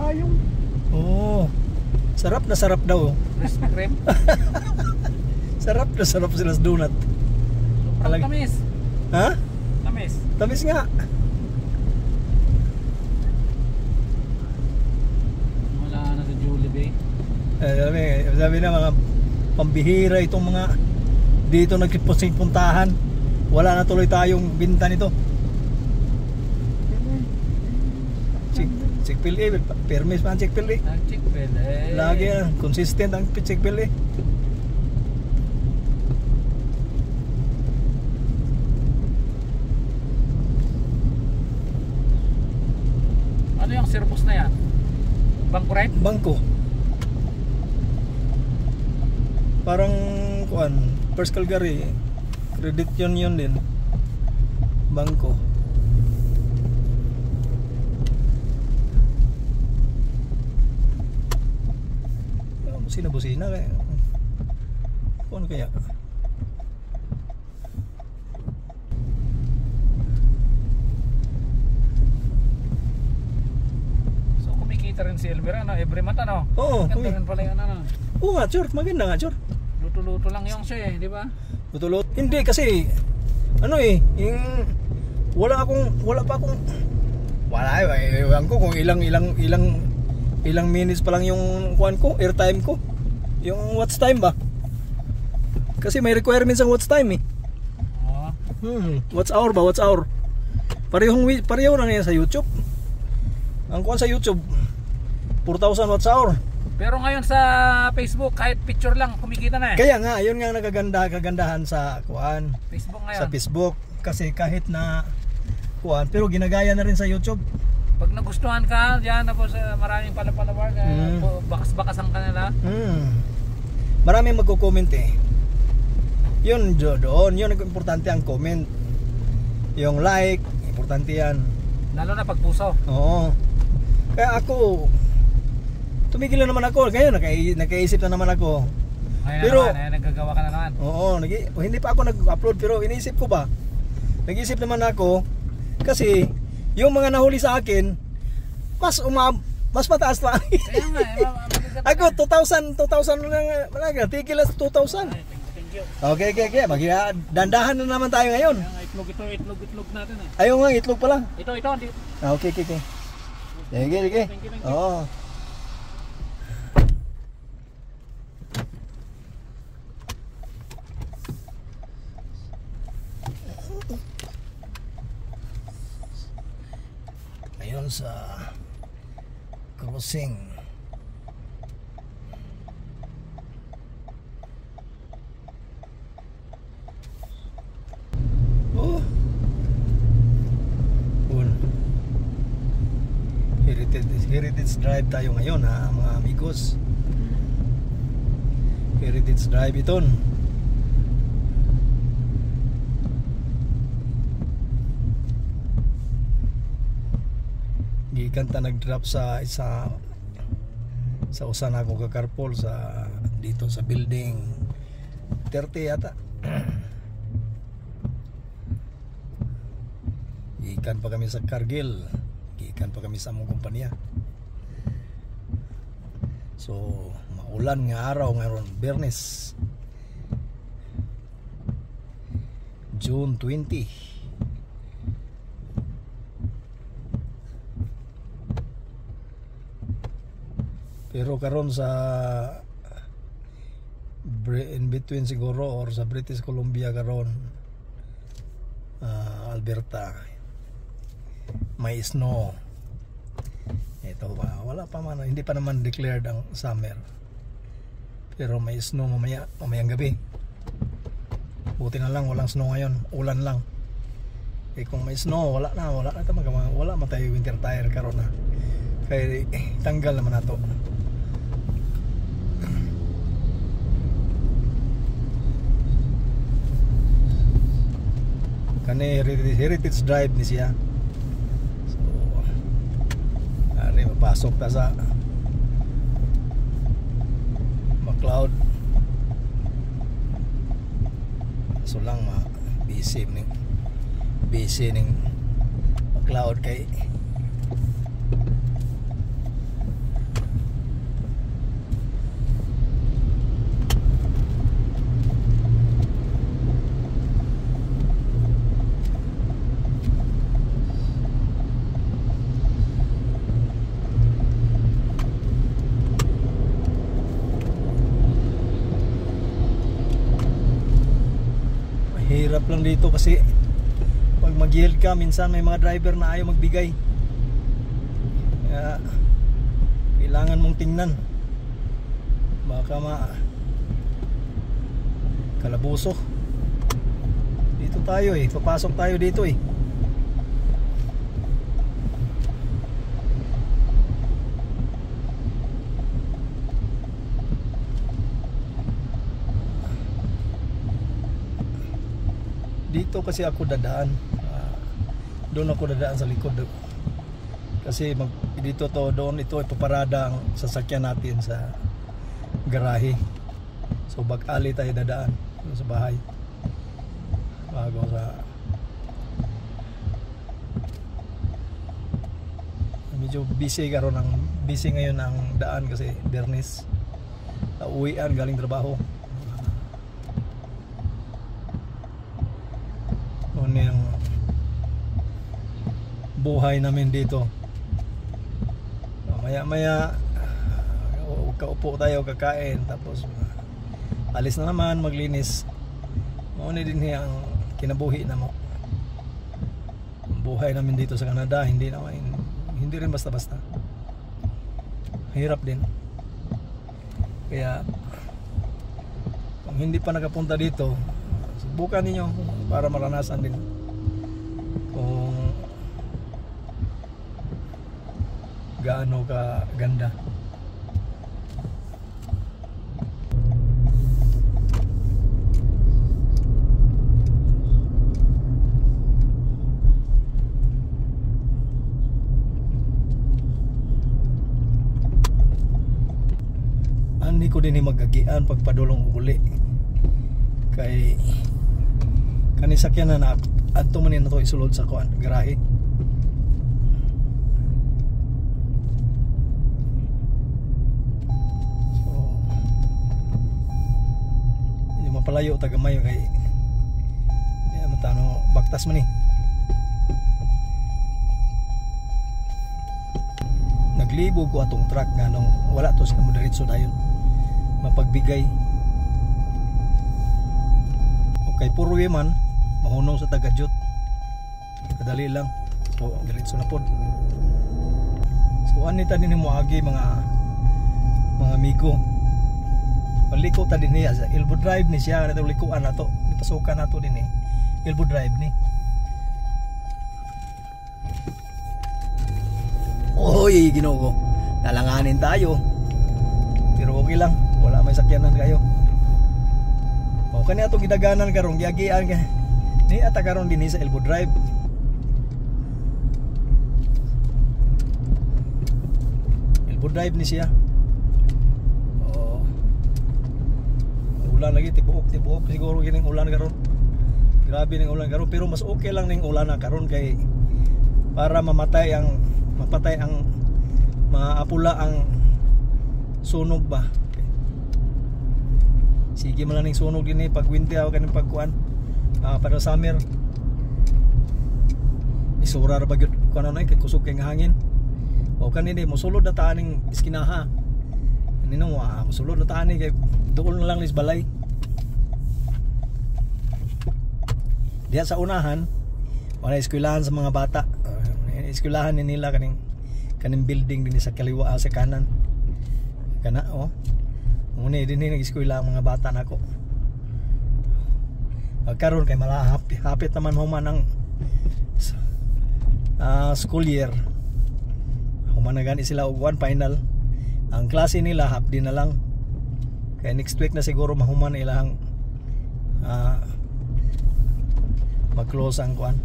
payong. Oo. Sarap na sarap daw. Krispy Kreme. Sarap na sarap sila sa donut. Sobrang tamis. Ha? Tamis. Tamis nga. Wala na sa Jollibee. Sabi na mga pambihira itong mga dito nagpuntahan. Wala na tuloy tayong binta nito. Chick-fil-A, permis pa ang Chick-fil-A. Ang Chick-fil-A. Lagi yan, consistent ang Chick-fil-A. Ano yung service na yan? Bangko rin? Bangko. Parang First Calgary, Credit Union din. Bangko. Busina kaya. Ano kaya? So kumikita rin si Elvira no? Every month ano? Oo, Ganda rin pala yan ano? Oo nga, sure. Maganda nga, sure. Luto-luto lang yung siya eh, di ba? Luto-luto. Hindi kasi ano eh, yung wala ewan ko kung ilang minutes pa lang yung airtime ko. Yung watch time ba? Kasi may requirements ang watch time eh. Oo. Watch hour ba? Watch hour. Pareho na yan sa YouTube. Ang kuwan sa YouTube 4,000 watch hour. Pero ngayon sa Facebook kahit picture lang kumikita na eh. Kaya nga, yun nga kagandahan sa kuwan. Facebook ngayon. Sa Facebook kasi kahit na kuwan, pero ginagaya na rin sa YouTube. Pag nagustuhan ka, diyan na po sa maraming palapalawar, bakas-bakasan ka nila. Maraming magko-comment eh. Yun doon, yun ang importante ang comment. Yung like, importante yan. Lalo na pag puso. Oo. Kaya ako, tumigil na naman ako. Kaya nakaisip na naman ako. Ngayon Pero, na naman, nagagawa ka na naman. Oo, hindi pa ako nag-upload pero iniisip ko ba? Nag-isip naman ako kasi yung mga nahuli sa akin mas mataas pa. Kaya nga, Ako 2,000 lang, tigil na 2,000. Thank you. Okay. Dandahan na naman tayo ngayon. Itlog natin eh. Ayaw nga, itlog pa lang. Ito. Okay. Sige. Thank you. Oo. Ngayon sa crossing. Oh. Heritage Drive tayo ngayon ha mga amigos. Heritage Drive iton. Gikan ta nag-drop sa usan ako ka carpool sa dito sa building 30 yata. Gikan pa kami sa Cargill. Gikan pa kami sa among kumpanya. So, maulan nga araw ngayon, Biyernes. June 20. Pero karon sa in between siguro or sa British Columbia karon, Alberta, may snow. Ito ba, wala pa man, hindi pa naman declared ang summer. Pero may snow mamayang gabi. Buti na lang walang snow ngayon, ulan lang. Eh kung may snow, wala na tayo winter tire karon na. Kaya tanggal naman nato. Kani Heritage Drive ni siya. So, ari mapasok ta sa McLeod. So lang busy ning McLeod kay lang dito kasi pag mag-yield ka, minsan may mga driver na ayaw magbigay. Kaya kailangan mong tingnan, baka kalabuso. Dito tayo papasok tayo dito Dito kasi ako dadaan. Doon ako dadaan sa likod. Kasi dito to, doon ito ipaparada ang sasakyan natin sa garahe. So back-alley tayo dadaan sa bahay. Bago sa medyo busy ngayon ang daan kasi Bernes. Uwian galing trabaho. Ano yung buhay namin dito. Maya kaupo tayo kakain, tapos alis na naman maglinis. Muna din ang kinabuhi na mo. Buhay namin dito sa Canada hindi rin basta-basta. Hirap din. Kaya kung hindi pa nakapunta dito, subukan ninyo para maranasan din kung gaano ka ganda. Ani ko din magagian pagpadulong uli kay kani sakyan na adto man na to isulod sa kuan garahe. So hindi mapalayo tagamayo kay di matano baktas man naglibog ko atong truck nga nung wala to sa diretso dayon mapagbigay. Okay, puro man mahunong sa Tagadyot. Kadali lang. So, diretso na pod. So, anita din mo agi mga amigo. Paliko ta din niya sa Elbow Drive ni siya kanito likuan nato. Ipasukan nato din Elbow Drive ni. Oy, Ginoo. Nalanganin tayo. Pero okay lang. Wala may sakyanan kayo. O kani atong gidaganan karon giagian ka. Ni ata karon dinhi sa Elbow Drive. Elbow Drive ni siya. Oh. Ulan lagi tibuok siguro gining ulan karon. Grabe ning ulan karon pero mas okay lang ning ulan na karon kay para mapatay ang maapula ang sunog ba. Sige man lang ning sunog din pag winter o kaning pagkuan para summer. Isura ra ba gyud kuno nay kay kusog kay hangin. O kanini mosulod na taan ning iskinaha. Nino mosulod na taan kay duol na lang nis balay. Diya sa unahan wala eskwelahan sa mga bata. Eskwelahan ni nila kaning building din sa kaliwa sa kanan. Kana muna din nag-eskwela ang mga bata nako. Magkaroon kay malahapit naman human ang school year. Human na gani sila og one final. Ang klase nila half din na lang. Kaya next week na siguro mahuman ilang mag-close ang kuan.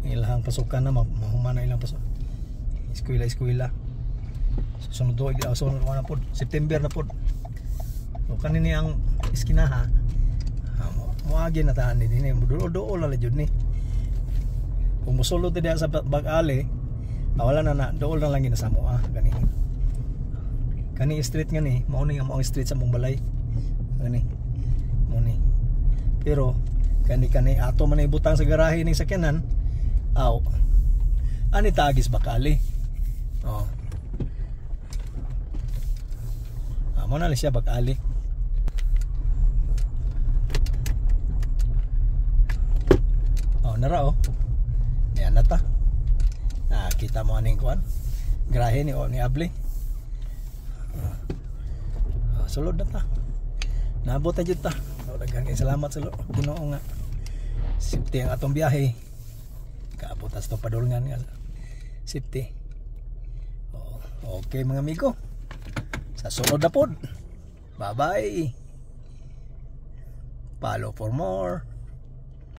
Ilang pasukan na mahuman na ilang pasok. Eskwela. Sunod ko na po September na po. So kanini ang iskinaha muagi na taan din duol la jud ni. Kung musulod diha sa bag-ali wala na dool na lang sa mo kani street nga ni mao ni ang street sa mong balay kani mo ni. Pero kani ato man ibutang sa garahe ning sakyanan ani tagis bakali. Mo na siya bag-ali. na ra oh. Yan na ta. Kita mo aning kuan. Grahe ni Abli. Sulod na ta. Naabot na jud ta. Daghang kay salamat sa Ginoo nga. Safety ang atong biyahe. Kaabot as to padulngan nga. Safety. Okay mga amigo. Sa sunod na pod. Bye bye. Follow for more.